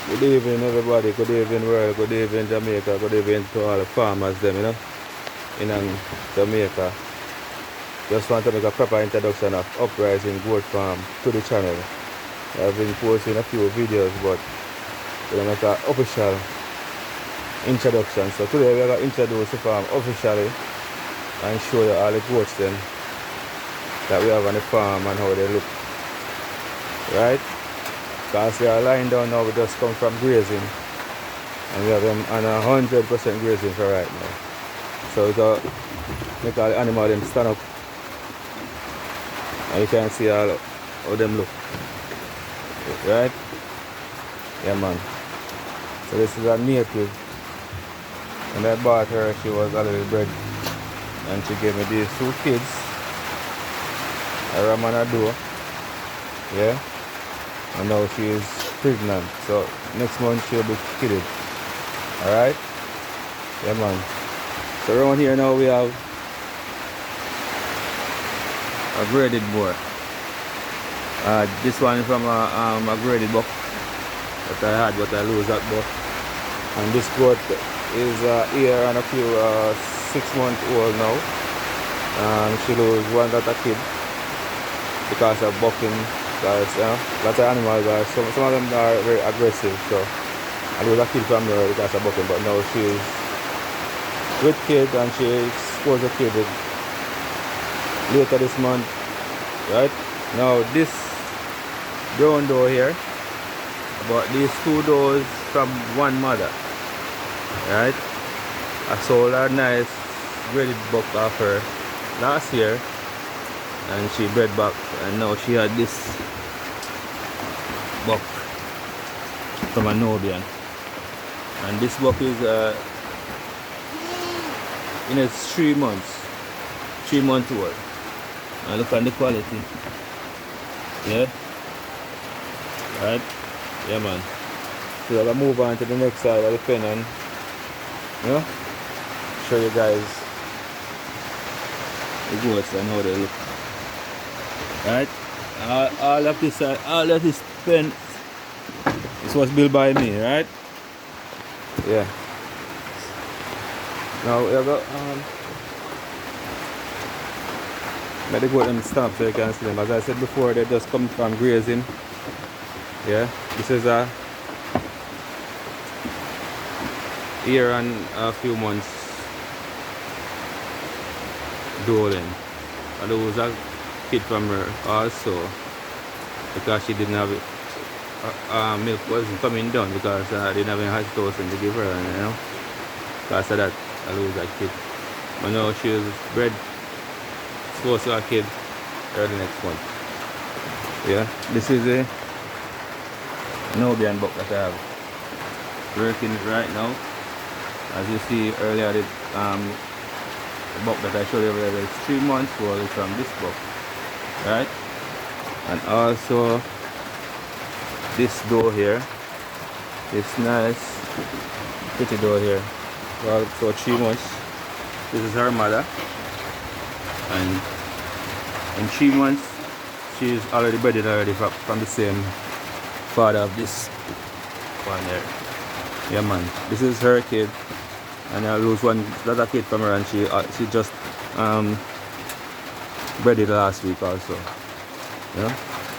Good evening everybody, good evening world, good evening Jamaica, good evening to all the farmers them, in Jamaica. Just want to make a proper introduction of Uprising Goat Farm to the channel. I've been posting a few videos, but we're going to make an official introduction. So today we're going to introduce the farm officially and show you all the goats then that we have on the farm and how they look. Right? Because they are lying down now, we just come from grazing. And we have them on 100% grazing for right now. So to make all the animals them stand up. And you can see all how them look. Right? Yeah man. So this is a native. When I bought her, she was a little bred. And she gave me these two kids. A ram and a doe. Yeah. And now she is pregnant. So next month she'll be kidded. Alright? Yeah man. So around here now we have a graded boar. This one is from a graded buck that I had, but I lose that buck. And this goat is a year and a few 6 months old now. And she lose one that a kid because of bucking. Because lots of animals are, some of them are very aggressive. So I lose a kid from her because of bucking, but now she's with kid and she exposed a kid later this month. Right? Now this brown doe here, but these two does from one mother. Right? I sold a nice graded buck off her last year and she bred back, and now she had this buck from a Nubian, and this buck is in its 3 months old. And look at the quality. Yeah. Right? Yeah man. So I'm gonna move on to the next side of the pen and show you guys the goats and how they look. Right? All of this pen, this was built by me, right? Yeah. Now we have got let the goat them stand up so you can see them. As I said before, they just come from grazing. Yeah. This is a year and a few months doling. And there was a kid from her also because she didn't have it. Milk wasn't coming down because I didn't have any oxytocin to give her, because of that I lose that kid. But now she was bred supposed to have a kid early next month. Yeah, this is a Nubian buck that I have working right now. As you see earlier, the buck that I showed you over there is 3 months old from this buck. Right? And also this doe here, this nice pretty doe here, well, so 3 months. This is her mother, and in 3 months she's already bred already from the same father of this one here. Yeah man, this is her kid, and I lose one other kid from her, and she just bred it last week also.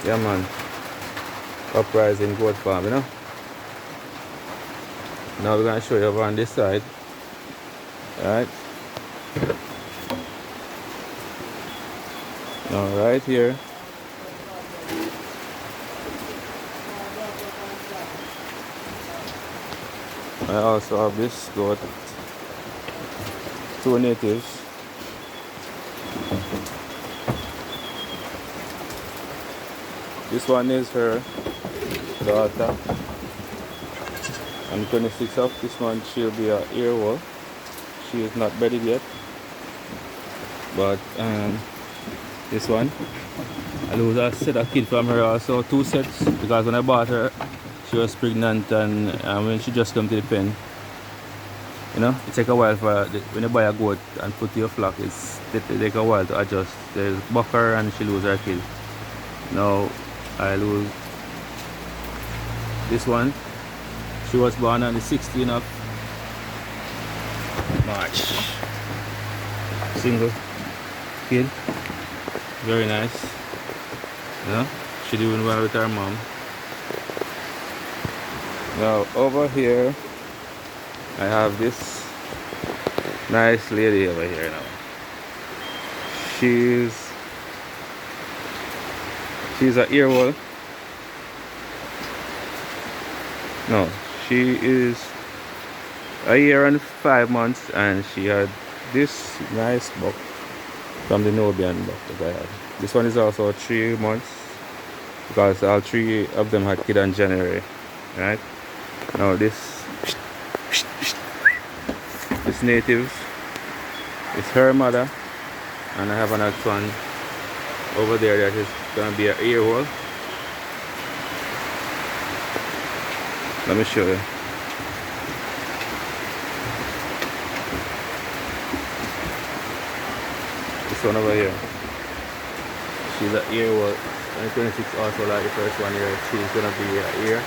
Yeah man. Uprising Goat Farm, Now we're gonna show you over on this side. Alright. Now right here I also have this goat. 2 natives. This one is her daughter. On 26th of this month she'll be a year old. She is not bedded yet. But this one, I lose a set of kids from her also, 2 sets, because when I bought her she was pregnant, and when she just came to the pen, it takes a while when you buy a goat and put to your flock, it takes a while to adjust. There's buck her and she lose her kid. Now I lose this one She was born on the 16th of March. Single kid. Very nice. Yeah, she doing well with her mom. Now over here I have this nice lady over here now. She's a year-old. No, she is a year and 5 months, and she had this nice buck from the Nubian buck that I had. This one is also 3 months because all 3 of them had kid in January, right? Now this native is her mother, and I have another one over there that is gonna be a year-old. Let me show you. This one over here. She's a year-old. And 26 also like the first one here. She's gonna be a year,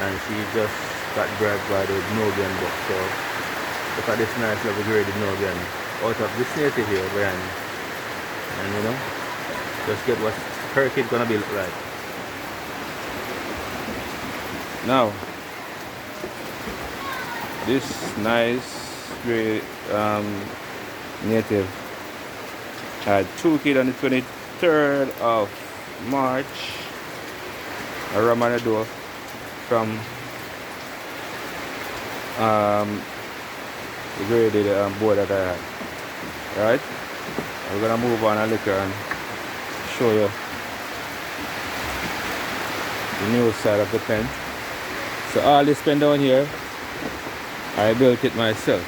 and she just got grabbed by the Nubian buck. So look at this nice level graded Nubian out of this native here, Brian. And you know, just get what her kid gonna be look like. Now, this nice great native had 2 kids on the 23rd of March. A Ramanador from the graded board that I had. Right? I'm gonna move on a little and show you the new side of the pen. So all this pen down here, I built it myself.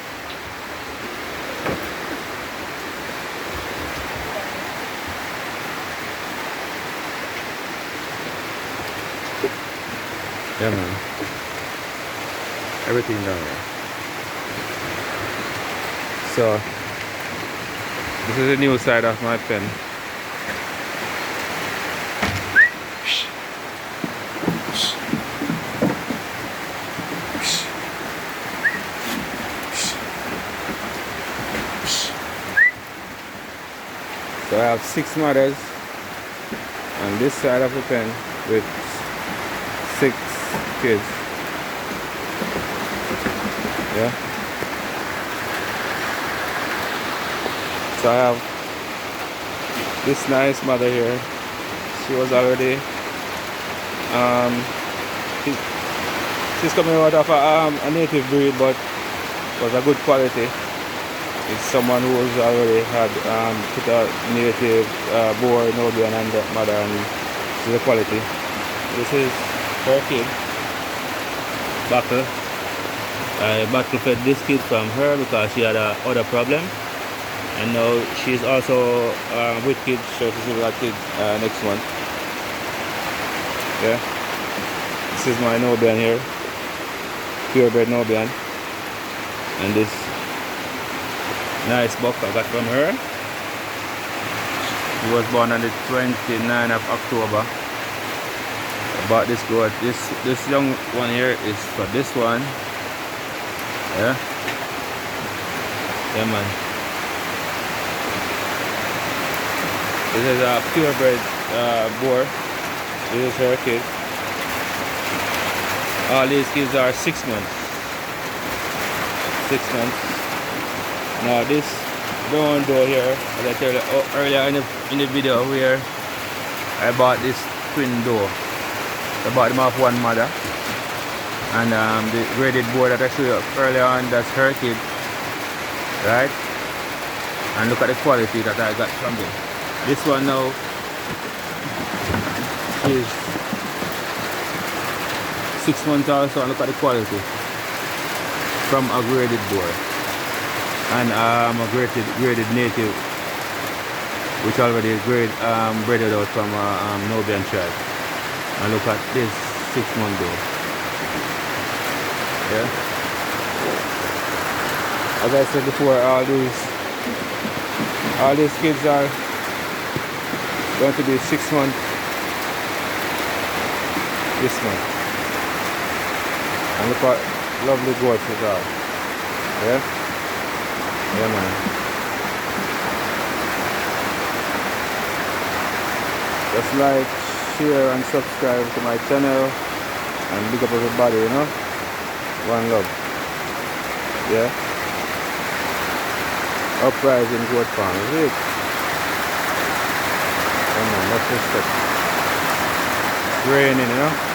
Yeah man, everything down there. So this is the new side of my pen. So I have 6 mothers on this side of the pen with 6 kids. Yeah. So I have this nice mother here. She was already she's coming out of a native breed, but was a good quality. It's someone who was already had put a native boar, Nubian, and the mother, and this is the quality. This is her kid, Battle. I battle fed this kid from her because she had a other problem, and now she's also with kids, so she will have kids next month. Yeah, this is my Nubian here, purebred Nubian, and this nice buck I got from her. He was born on the 29th of October. About this goat, this young one here is for this one. Yeah, yeah man. This is a purebred boar. This is her kid. All these kids are 6 months. 6 months. Now this brown doe here, as I told you earlier in the video, where I bought this twin doe. I bought them off one mother, and the graded board that I showed you earlier on, that's her kid, right? And look at the quality that I got from them. This one now is 6 months also, and look at the quality from a graded board. And a graded native, which already breded out from Nubian tribe. And look at this 6 month old. Yeah. As I said before, all these kids are going to be 6 months this month. And look at lovely goats it are. Yeah? Yeah man. Just like, share and subscribe to my channel and big up everybody, you know. One love. Yeah. Uprising goat farm, is it? Come on, much respect. It's raining, you know.